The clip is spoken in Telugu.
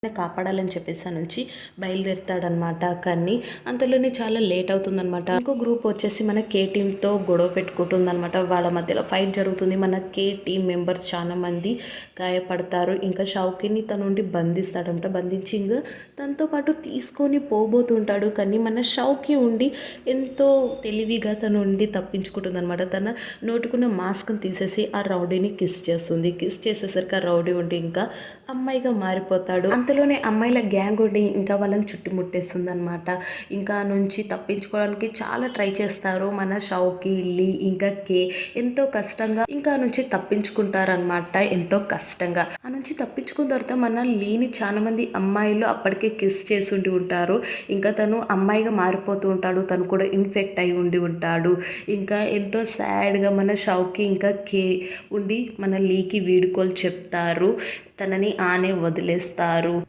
కాపాడాలని చెప్పేసి నుంచి బయలుదేరుతాడనమాట. కానీ అంతలోనే చాలా లేట్ అవుతుందనమాట. ఇంకో గ్రూప్ వచ్చేసి మన కే టీమ్తో గొడవ పెట్టుకుంటుందనమాట. వాళ్ళ మధ్యలో ఫైట్ జరుగుతుంది. మన కే టీమ్ మెంబర్స్ చాలా మంది గాయపడతారు. ఇంకా షౌకీని తన నుండి బంధిస్తాడంట. బంధించి ఇంకా తనతో పాటు తీసుకొని పోబోతుంటాడు. కానీ మన షౌకీ ఉండి ఎంతో తెలివిగా తన నుండి తప్పించుకుంటుంది అనమాట. తన నోటుకున్న మాస్క్ని తీసేసి ఆ రౌడీని కిస్ చేస్తుంది. కిస్ చేసేసరికి ఆ రౌడీ ఉండి ఇంకా అమ్మాయిగా మారిపోతాడు. అంతలోనే అమ్మాయిల గ్యాంగ్ ఉండి ఇంకా వాళ్ళని చుట్టుముట్టేస్తుంది అనమాట. ఇంకా నుంచి తప్పించుకోవడానికి చాలా ట్రై చేస్తారు మన షౌకీ, లీ ఇంకా కే. ఎంతో కష్టంగా ఇంకా నుంచి తప్పించుకుంటారనమాట. ఎంతో కష్టంగా ఆ నుంచి తప్పించుకున్న తర్వాత మన లీని చాలా మంది అమ్మాయిలు అప్పటికే కిస్ చేసి ఉండి ఉంటారు. ఇంకా తను అమ్మాయిగా మారిపోతూ ఉంటాడు. తను కూడా ఇన్ఫెక్ట్ అయి ఉండి ఉంటాడు. ఇంకా ఎంతో సాడ్గా మన షౌకీ ఇంకా కే ఉండి మన లీకి వీడుకోలు చెప్తారు. తనని ఆనే వదిలేస్తారు.